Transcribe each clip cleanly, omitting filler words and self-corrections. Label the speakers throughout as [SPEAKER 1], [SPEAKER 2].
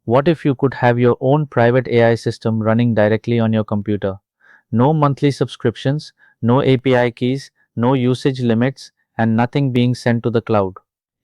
[SPEAKER 1] What if you could have your own private AI system running directly on your computer? No monthly subscriptions, no API keys, no usage limits, and nothing being sent to the cloud.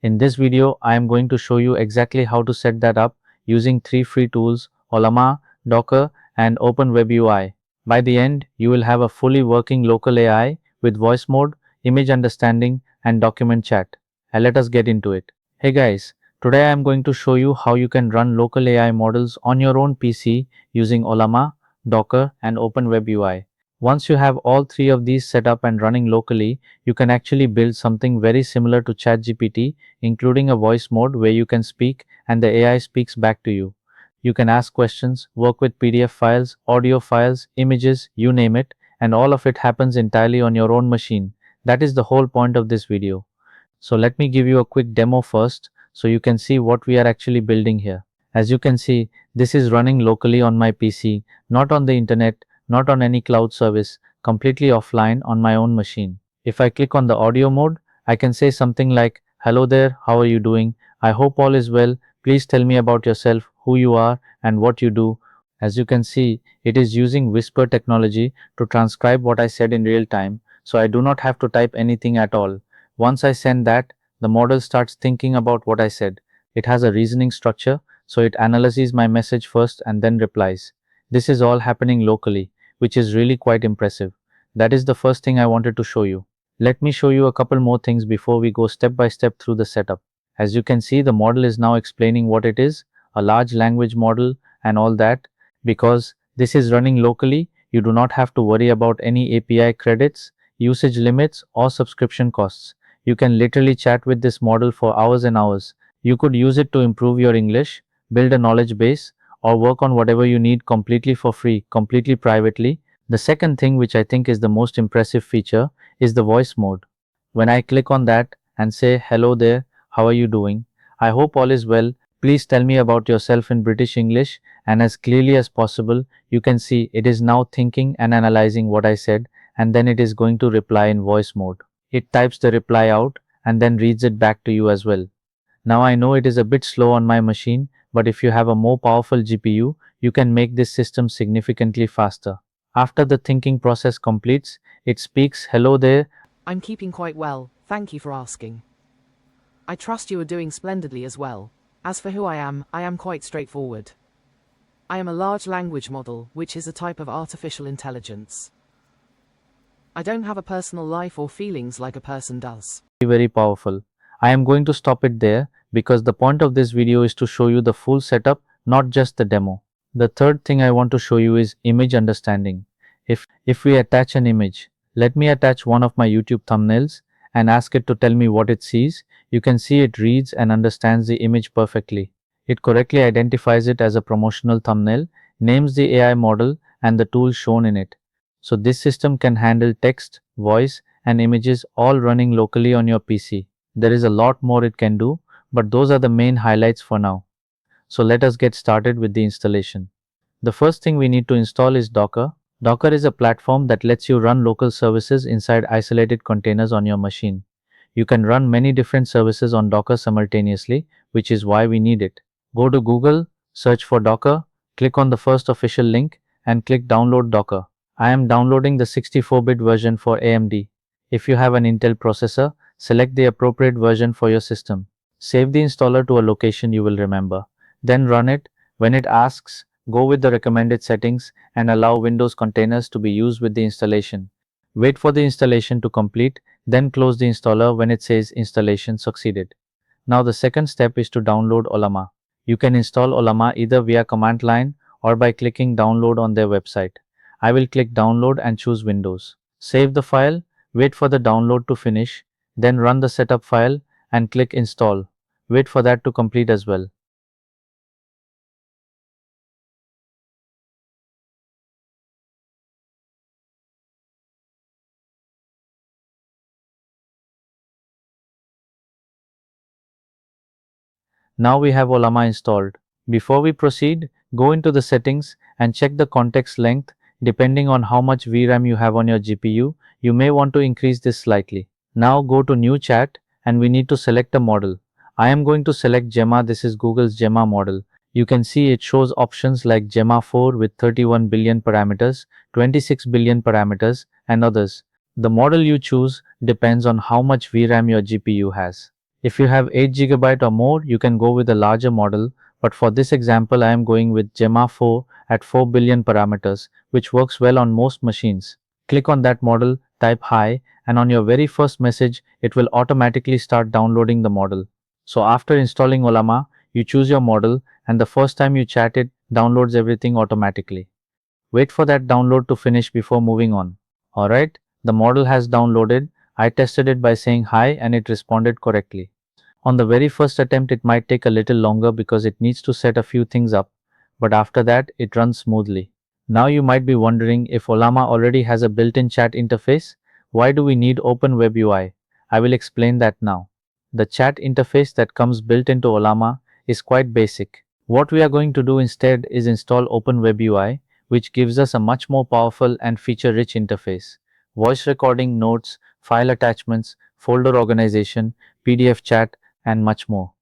[SPEAKER 1] In this video, I am going to show you exactly how to set that up using three free tools: Ollama, Docker, and OpenWebUI. By the end, you will have a fully working local AI with voice mode, image understanding, and document chat. And let us get into it. Hey guys, today I am going to show you how you can run local AI models on your own PC using Ollama, Docker, and OpenWebUI. Once you have all three of these set up and running locally, you can actually build something very similar to ChatGPT, including a voice mode where you can speak and the AI speaks back to you. You can ask questions, work with PDF files, audio files, images, you name it, and all of it happens entirely on your own machine. That is the whole point of this video. So let me give you a quick demo first so you can see what we are actually building here. As you can see, this is running locally on my PC, not on the internet, not on any cloud service, completely offline on my own machine. If I click on the audio mode, I can say something like, "Hello there, how are you doing? I hope all is well. Please tell me about yourself, who you are, and what you do." As you can see, it is using whisper technology to transcribe what I said in real time, so I do not have to type anything at all. Once I send that, the model starts thinking about what I said. It has a reasoning structure, so it analyzes my message first and then replies. This is all happening locally, which is really quite impressive. That is the first thing I wanted to show you. Let me show you a couple more things before we go step by step through the setup. As you can see, the model is now explaining what it is, a large language model and all that. Because this is running locally, you do not have to worry about any API credits, usage limits, or subscription costs. You can literally chat with this model for hours and hours. You could use it to improve your English, build a knowledge base, or work on whatever you need completely for free, completely privately. The second thing, which I think is the most impressive feature, is the voice mode. When I click on that and say, "Hello there, how are you doing? I hope all is well. Please tell me about yourself" in British English, and as clearly as possible, you can see it is now thinking and analyzing what I said, and then it is going to reply in voice mode. It types the reply out and then reads it back to you as well. Now I know it is a bit slow on my machine, but if you have a more powerful GPU, you can make this system significantly faster. After the thinking process completes, it speaks, "Hello there,
[SPEAKER 2] I'm keeping quite well, thank you for asking. I trust you are doing splendidly as well. As for who I am quite straightforward. I am a large language model, which is a type of artificial intelligence. I don't have a personal life or feelings like a person does.
[SPEAKER 1] very powerful." I am going to stop it there because the point of this video is to show you the full setup, not just the demo. The third thing I want to show you is image understanding. If we attach an image, let me attach one of my YouTube thumbnails and ask it to tell me what it sees. You can see it reads and understands the image perfectly. It correctly identifies it as a promotional thumbnail, names the AI model and the tools shown in it. So this system can handle text, voice, and images all running locally on your PC. There is a lot more it can do, but those are the main highlights for now. So let us get started with the installation. The first thing we need to install is Docker. Docker is a platform that lets you run local services inside isolated containers on your machine. You can run many different services on Docker simultaneously, which is why we need it. Go to Google, search for Docker, click on the first official link, and click Download Docker. I am downloading the 64-bit version for AMD. If you have an Intel processor, select the appropriate version for your system. Save the installer to a location you will remember. Then run it. When it asks, go with the recommended settings and allow Windows containers to be used with the installation. Wait for the installation to complete, then close the installer when it says installation succeeded. Now the second step is to download Ollama. You can install Ollama either via command line or by clicking download on their website. I will click download and choose Windows. Save the file, wait for the download to finish, then run the setup file and click install. Wait for that to complete as well. Now we have Ollama installed. Before we proceed, go into the settings and check the context length. Depending on how much VRAM you have on your GPU, you may want to increase this slightly. Now go to new chat and we need to select a model. I am going to select Gemma. This is Google's Gemma model. You can see it shows options like Gemma 4 with 31 billion parameters, 26 billion parameters, and others. The model you choose depends on how much VRAM your GPU has. If you have 8 GB or more, you can go with a larger model, but for this example, I am going with Gemma 4 at 4 billion parameters, which works well on most machines. Click on that model, type hi, and on your very first message, it will automatically start downloading the model. So after installing Ollama, you choose your model, and the first time you chat it, downloads everything automatically. Wait for that download to finish before moving on. Alright, the model has downloaded. I tested it by saying hi and it responded correctly. On the very first attempt, it might take a little longer because it needs to set a few things up, but after that, it runs smoothly. Now you might be wondering if Ollama already has a built-in chat interface. Why do we need Open Web UI? I will explain that now. The chat interface that comes built into Ollama is quite basic. What we are going to do instead is install Open Web UI, which gives us a much more powerful and feature-rich interface. Voice recording, notes, file attachments, folder organization, PDF chat, and much more.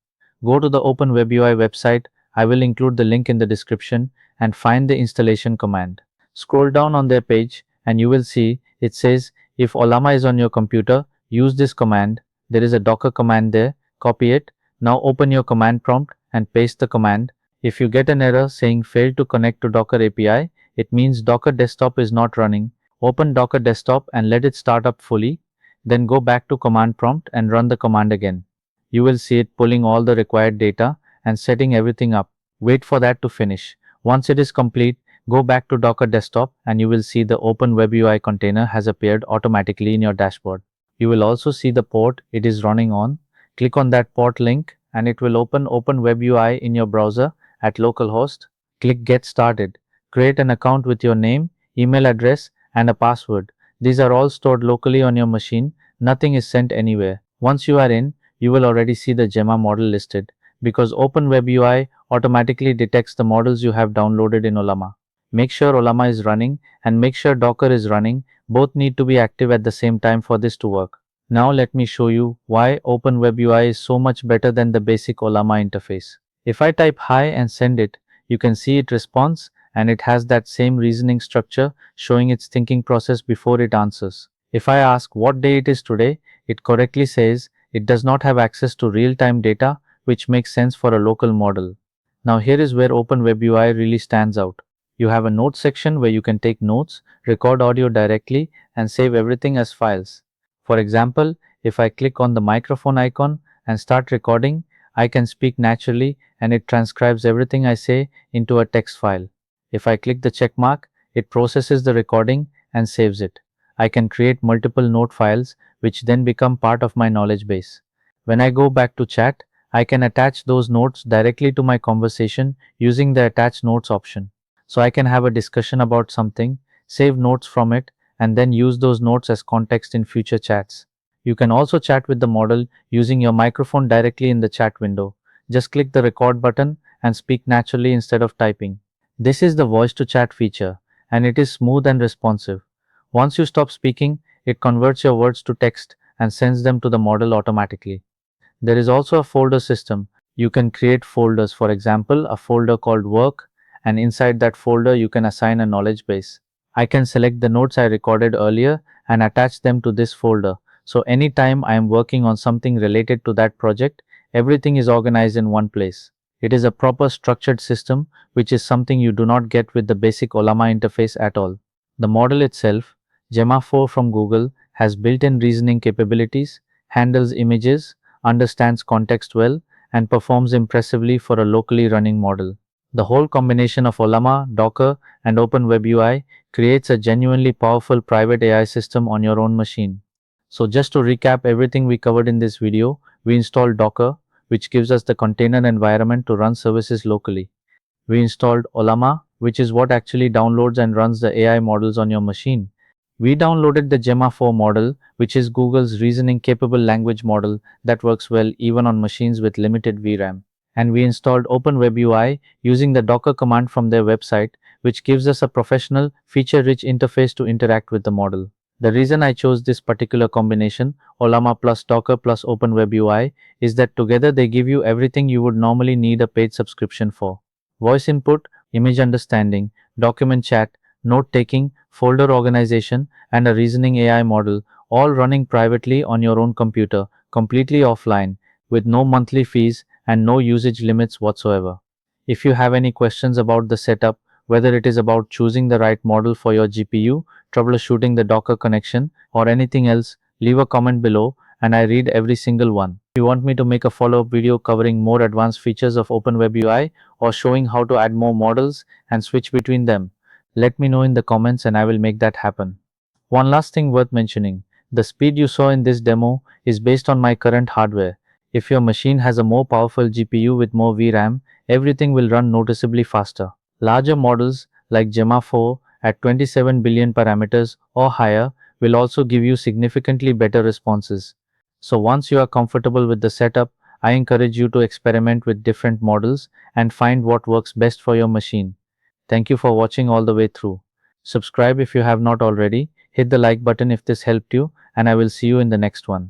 [SPEAKER 1] Go to the Open Web UI website. I will include the link in the description, and find the installation command. Scroll down on their page and you will see it says if Ollama is on your computer, use this command. There is a Docker command there. Copy it. Now open your command prompt and paste the command. If you get an error saying failed to connect to Docker API, it means Docker desktop is not running. Open Docker desktop and let it start up fully. Then go back to command prompt and run the command again. You will see it pulling all the required data and setting everything up. Wait for that to finish. Once it is complete, go back to Docker desktop and you will see the Open Web UI container has appeared automatically in your dashboard. You will also see the port it is running on. Click on that port link and it will open Open Web UI in your browser at localhost. Click Get Started. Create an account with your name, email address, and a password. These are all stored locally on your machine. Nothing is sent anywhere. Once you are in, you will already see the Gemma model listed, because Open Web UI automatically detects the models you have downloaded in Ollama. Make sure Ollama is running and make sure Docker is running. Both need to be active at the same time for this to work. Now let me show you why Open Web UI is so much better than the basic Ollama interface. If I type hi and send it, you can see it responds, and it has that same reasoning structure showing its thinking process before it answers. If I ask what day it is today, it correctly says it does not have access to real-time data, which makes sense for a local model. Now here is where Open Web UI really stands out. You have a notes section where you can take notes, record audio directly, and save everything as files. For example, if I click on the microphone icon and start recording, I can speak naturally and it transcribes everything I say into a text file. If I click the check mark, it processes the recording and saves it. I can create multiple note files, which then become part of my knowledge base. When I go back to chat, I can attach those notes directly to my conversation using the Attach Notes option. So I can have a discussion about something, save notes from it, and then use those notes as context in future chats. You can also chat with the model using your microphone directly in the chat window. Just click the record button and speak naturally instead of typing. This is the voice to chat feature, and it is smooth and responsive. Once you stop speaking, it converts your words to text and sends them to the model automatically. There is also a folder system. You can create folders, for example, a folder called work, and inside that folder you can assign a knowledge base. I can select the notes I recorded earlier and attach them to this folder. So anytime I am working on something related to that project, everything is organized in one place. It is a proper structured system, which is something you do not get with the basic Ollama interface at all. The model itself, Gemma 4 from Google, has built-in reasoning capabilities, handles images, understands context well, and performs impressively for a locally running model. The whole combination of Ollama, Docker, and Open Web UI creates a genuinely powerful private AI system on your own machine. So just to recap everything we covered in this video, we installed Docker, which gives us the container environment to run services locally. We installed Ollama, which is what actually downloads and runs the AI models on your machine. We downloaded the Gemma 4 model, which is Google's reasoning capable language model that works well even on machines with limited VRAM. And we installed Open Web UI using the Docker command from their website, which gives us a professional, feature-rich interface to interact with the model. The reason I chose this particular combination, Ollama plus Docker plus Open Web UI, is that together they give you everything you would normally need a paid subscription for. voice input, image understanding, document chat, note taking, folder organization, and a reasoning AI model, all running privately on your own computer, completely offline, with no monthly fees and no usage limits whatsoever. If you have any questions about the setup, whether it is about choosing the right model for your GPU, troubleshooting the Docker connection, or anything else, leave a comment below and I read every single one. If you want me to make a follow-up video covering more advanced features of OpenWeb UI or showing how to add more models and switch between them, let me know in the comments and I will make that happen. One last thing worth mentioning, the speed you saw in this demo is based on my current hardware. If your machine has a more powerful GPU with more VRAM, everything will run noticeably faster. Larger models like Gemma 4 at 27 billion parameters or higher will also give you significantly better responses. So once you are comfortable with the setup, I encourage you to experiment with different models and find what works best for your machine. Thank you for watching all the way through. Subscribe if you have not already, hit the like button if this helped you, and I will see you in the next one.